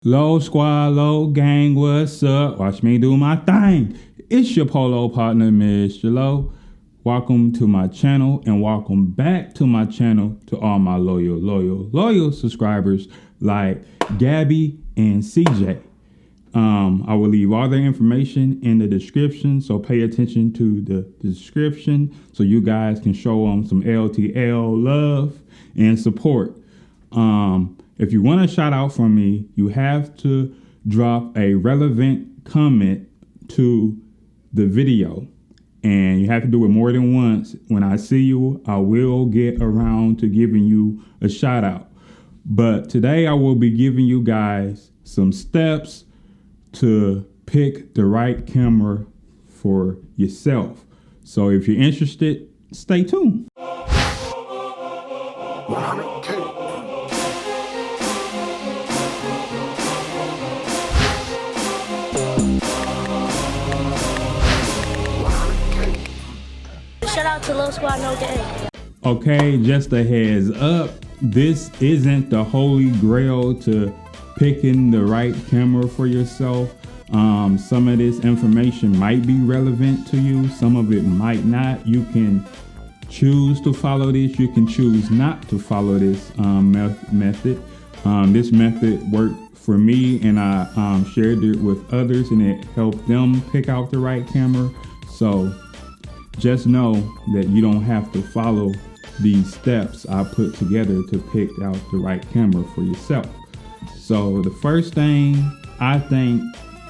Low squad, low gang, what's up? Watch me do my thing. It's your polo partner, Mr. Low. Welcome to my channel and welcome back to my channel to all my loyal subscribers like Gabby and CJ. I will leave all their information in the description, so pay attention to the description so you guys can show them some LTL love and support. If you want a shout out from me, you have to drop a relevant comment to the video, and you have to do it more than once. When I see you, I will get around to giving you a shout out. But today I will be giving you guys some steps to pick the right camera for yourself. So if you're interested, stay tuned. Shout out to Low Squad No Gang. Okay, just a heads up, this isn't the holy grail to picking the right camera for yourself. Some of this information might be relevant to you, some of it might not. You can choose to follow this, you can choose not to follow this method. This method worked for me, and I shared it with others, and it helped them pick out the right camera. So just know that you don't have to follow these steps I put together to pick out the right camera for yourself. So the first thing, I think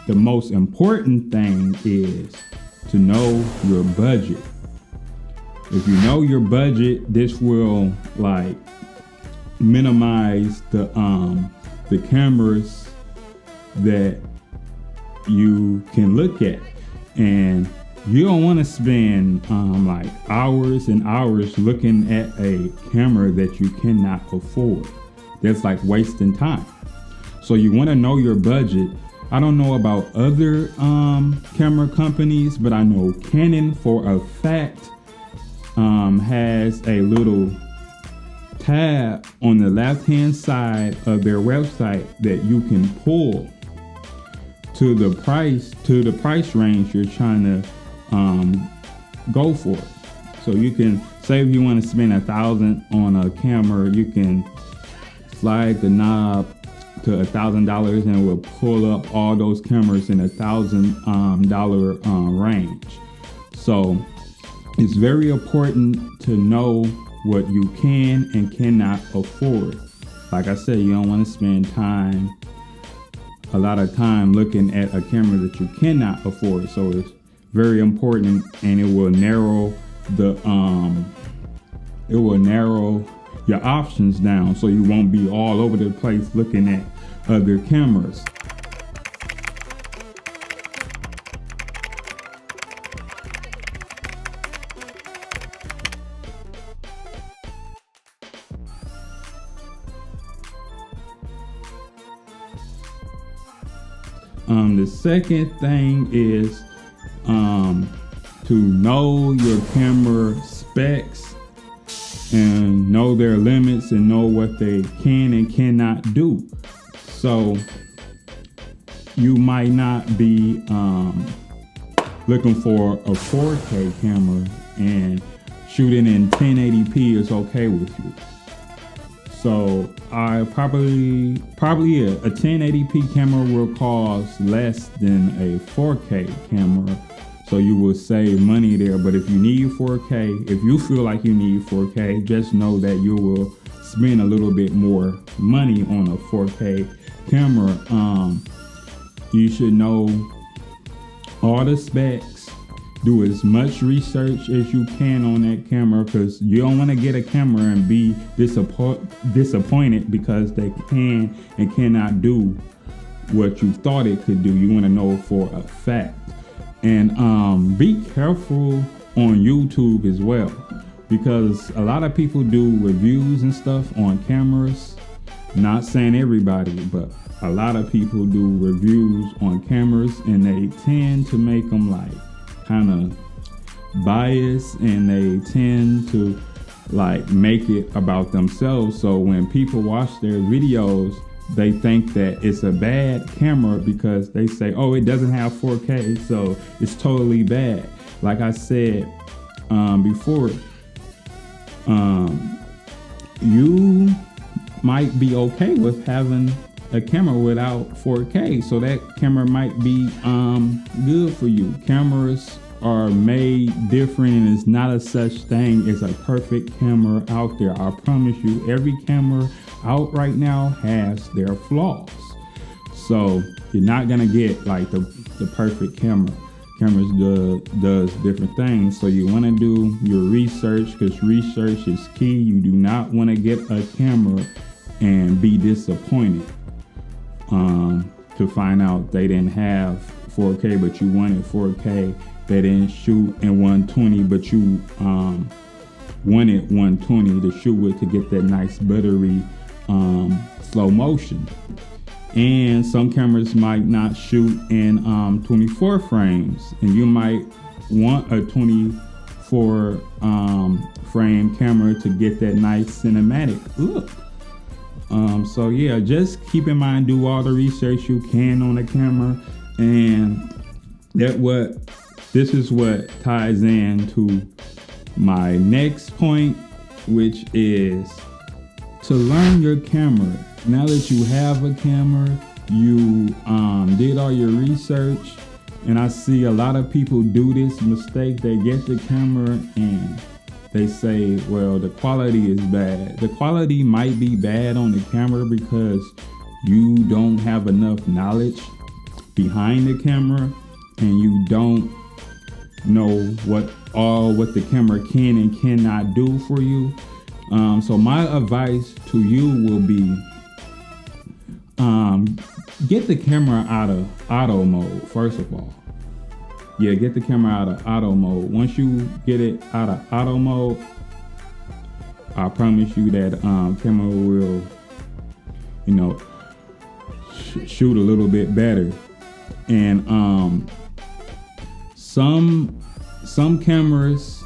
the most important thing, is to know your budget. If you know your budget, this will like minimize the cameras that you can look at, and you don't want to spend like hours and hours looking at a camera that you cannot afford. That's like wasting time. So you want to know your budget. I don't know about other camera companies, but I know Canon for a fact has a little tab on the left-hand side of their website that you can pull to the price range you're trying to go for it. So you can say if you want to spend $1,000 on a camera, you can slide the knob to $1,000 and it will pull up all those cameras in $1,000 range. So it's very important to know what you can and cannot afford. Like I said, you don't want to spend a lot of time looking at a camera that you cannot afford. So it's very important, and it will narrow your options down, so you won't be all over the place looking at other cameras. The second thing is to know your camera specs and know their limits and know what they can and cannot do. So you might not be looking for a 4K camera, and shooting in 1080p is okay with you. So I probably a 1080p camera will cost less than a 4K camera. So you will save money there. But if you need 4K, if you feel like you need 4K, just know that you will spend a little bit more money on a 4K camera. You should know all the specs. Do as much research as you can on that camera, because you don't want to get a camera and be disappointed because they can and cannot do what you thought it could do. You want to know for a fact. And be careful on YouTube as well, because a lot of people do reviews and stuff on cameras. Not saying everybody, but a lot of people do reviews on cameras, and they tend to make them like kind of biased, and they tend to like make it about themselves. So when people watch their videos, they think that it's a bad camera because they say, oh, it doesn't have 4K, so it's totally bad. Like I said before, you might be okay with having a camera without 4K, so that camera might be good for you. Cameras are made different, and it's not a such thing as a perfect camera out there. I promise you, every camera out right now has their flaws. So you're not gonna get like the perfect camera. Cameras does different things. So you want to do your research, because research is key. You do not want to get a camera and be disappointed to find out they didn't have 4K, but you wanted 4K. They didn't shoot in 120, but you wanted 120 to shoot with to get that nice buttery slow motion. And some cameras might not shoot in 24 frames, and you might want a 24 frame camera to get that nice cinematic look. So yeah, just keep in mind, do all the research you can on the camera, and this is what ties into my next point, which is to learn your camera. Now that you have a camera, you did all your research, and I see a lot of people do this mistake. They get the camera and they say, well, the quality is bad. The quality might be bad on the camera because you don't have enough knowledge behind the camera, and you don't know what the camera can and cannot do for you. So my advice to you will be, get the camera out of auto mode, first of all. Yeah, get the camera out of auto mode. Once you get it out of auto mode, I promise you that camera will, shoot a little bit better. And some cameras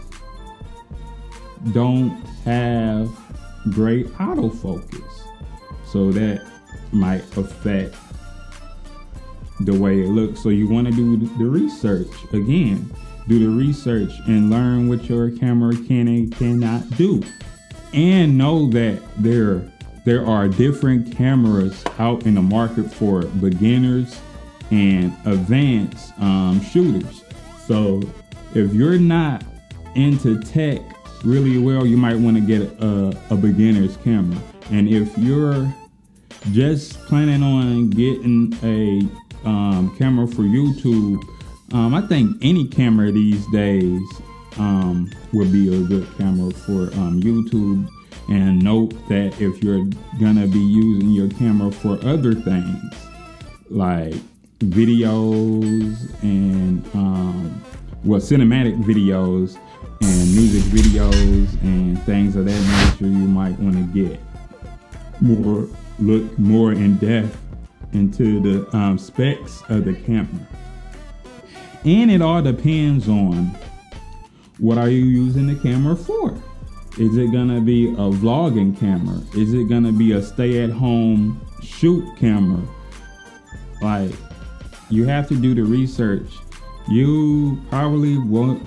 don't have great autofocus, so that might affect the way it looks. So you want to do the research. Again, do the research and learn what your camera can and cannot do, and know that there are different cameras out in the market for beginners and advanced shooters. So if you're not into tech really well, you might want to get a beginner's camera. And if you're just planning on getting a camera for YouTube, I think any camera these days will be a good camera for YouTube. And note that if you're gonna be using your camera for other things like videos and cinematic videos and music videos and things of that nature, you might want to look more in depth into the specs of the camera. And it all depends on what are you using the camera for. Is it gonna be a vlogging camera? Is it gonna be a stay-at-home shoot camera? Like, you have to do the research. You probably won't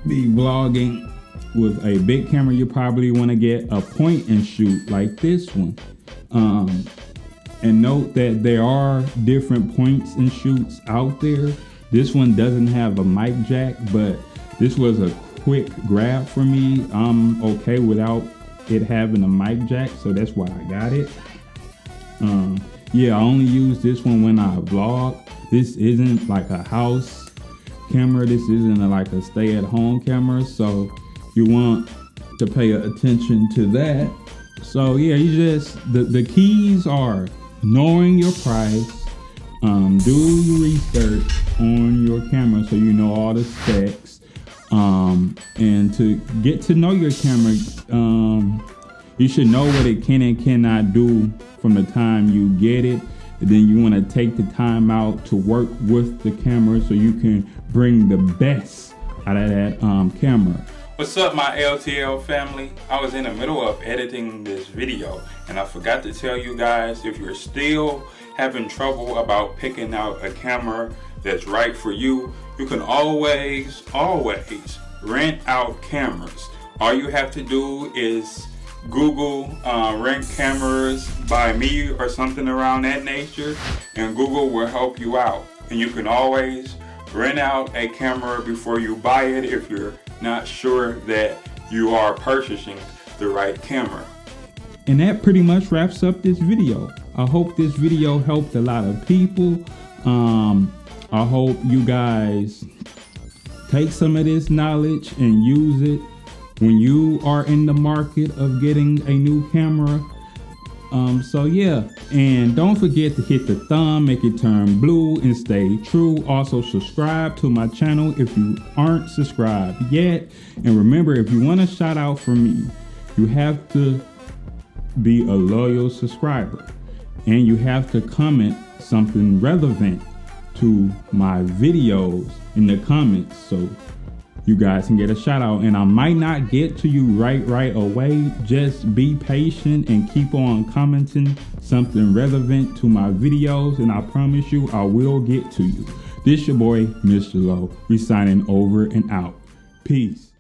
be vlogging with a big camera. You probably want to get a point and shoot like this one. And note that there are different points and shoots out there. This one doesn't have a mic jack, but this was a quick grab for me. I'm okay without it having a mic jack, so that's why I got it. Yeah, I only use this one when I vlog. This isn't like a house camera. This isn't like a stay-at-home camera, so you want to pay attention to that. So yeah, you just the keys are knowing your price, do your research on your camera so you know all the specs, and to get to know your camera, you should know what it can and cannot do from the time you get it. And then you want to take the time out to work with the camera so you can bring the best out of that camera. What's up, my LTL family? I was in the middle of editing this video and I forgot to tell you guys, if you're still having trouble about picking out a camera that's right for you, you can always rent out cameras. All you have to do is Google rent cameras by me or something around that nature, and Google will help you out. And you can always rent out a camera before you buy it if you're not sure that you are purchasing the right camera. And that pretty much wraps up this video. I hope this video helped a lot of people. I hope you guys take some of this knowledge and use it when you are in the market of getting a new camera. So yeah, and don't forget to hit the thumb, make it turn blue, and stay true. Also subscribe to my channel if you aren't subscribed yet. And remember, if you want a shout out from me, you have to be a loyal subscriber and you have to comment something relevant to my videos in the comments so you guys can get a shout out. And I might not get to you right away. Just be patient and keep on commenting something relevant to my videos, and I promise you I will get to you. This your boy, Mr. Low. We signing over and out. Peace.